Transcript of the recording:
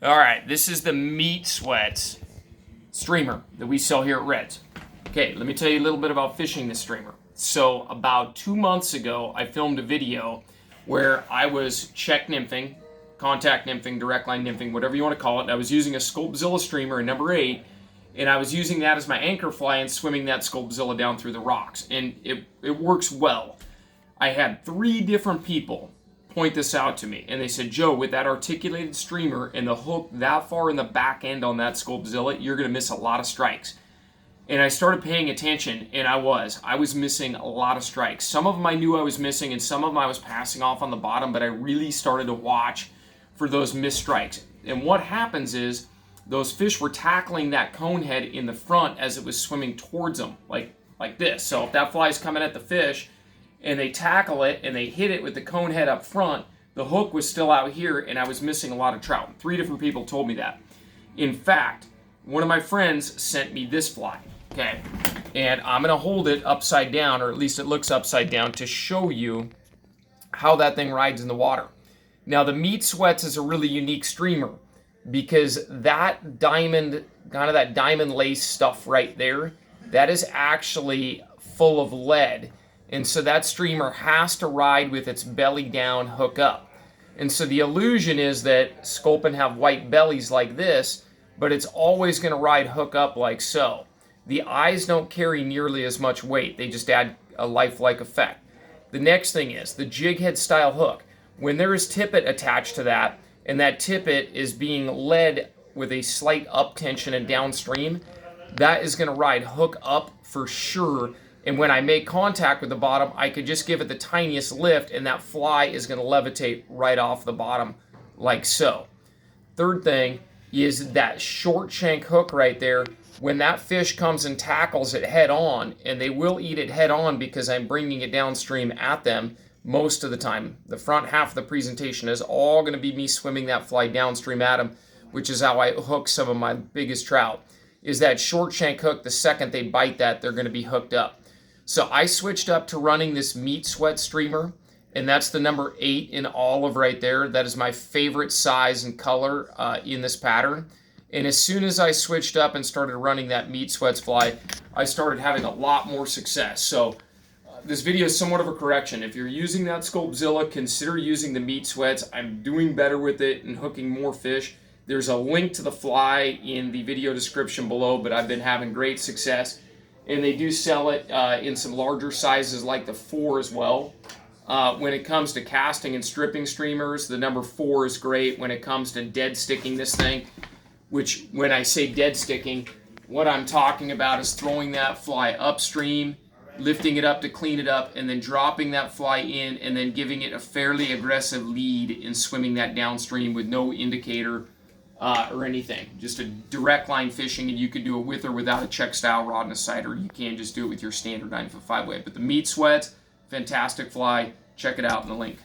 All right, this is the Meat Sweats streamer that we sell here at Red's. Okay, let me tell you a little bit about fishing this streamer. So about 2 months ago, I filmed a video where I was check nymphing, contact nymphing, direct line nymphing, whatever you want to call it. I was using a Sculpzilla streamer, number 8, and I was using that as my anchor fly and swimming that Sculpzilla down through the rocks. And it works well. I had 3 different people point this out to me, and they said, Joe, with that articulated streamer and the hook that far in the back end on that Sculpzilla, you're going to miss a lot of strikes. And I started paying attention, and I was missing a lot of strikes. Some of them I knew I was missing, and some of them I was passing off on the bottom, but I really started to watch for those missed strikes. And what happens is those fish were tackling that cone head in the front as it was swimming towards them, like this. So if that fly is coming at the fish, and they tackle it, and they hit it with the cone head up front, the hook was still out here, and I was missing a lot of trout. 3 different people told me that. In fact, one of my friends sent me this fly, okay? And I'm going to hold it upside down, or at least it looks upside down, to show you how that thing rides in the water. Now, the Meat Sweats is a really unique streamer, because that diamond, kind of that diamond lace stuff right there, that is actually full of lead. And so that streamer has to ride with its belly down, hook up. And so the illusion is that Sculpin have white bellies like this, but it's always going to ride hook up like so. The eyes don't carry nearly as much weight. They just add a lifelike effect. The next thing is the Jighead style hook. When there is tippet attached to that, and that tippet is being led with a slight up tension and downstream, that is going to ride hook up for sure. And when I make contact with the bottom, I could just give it the tiniest lift, and that fly is going to levitate right off the bottom like so. Third thing is that short shank hook right there. When that fish comes and tackles it head on, and they will eat it head on because I'm bringing it downstream at them most of the time. The front half of the presentation is all going to be me swimming that fly downstream at them, which is how I hook some of my biggest trout. Is that short shank hook, the second they bite that, they're going to be hooked up. So I switched up to running this Meat Sweat streamer, and that's the number 8 in olive right there. That is my favorite size and color in this pattern. And as soon as I switched up and started running that Meat Sweats fly, I started having a lot more success. So this video is somewhat of a correction. If you're using that Sculpzilla, consider using the Meat Sweats. I'm doing better with it and hooking more fish. There's a link to the fly in the video description below, but I've been having great success. And they do sell it in some larger sizes like the 4 as well. When it comes to casting and stripping streamers, the number 4 is great. When it comes to dead sticking this thing, which when I say dead sticking, what I'm talking about is throwing that fly upstream, lifting it up to clean it up, and then dropping that fly in, and then giving it a fairly aggressive lead in swimming that downstream with no indicator or anything. Just a direct line fishing, and you can do it with or without a check style rod and a sighter. You can just do it with your standard 9-foot 5 weight. But the Meat Sweats, fantastic fly. Check it out in the link.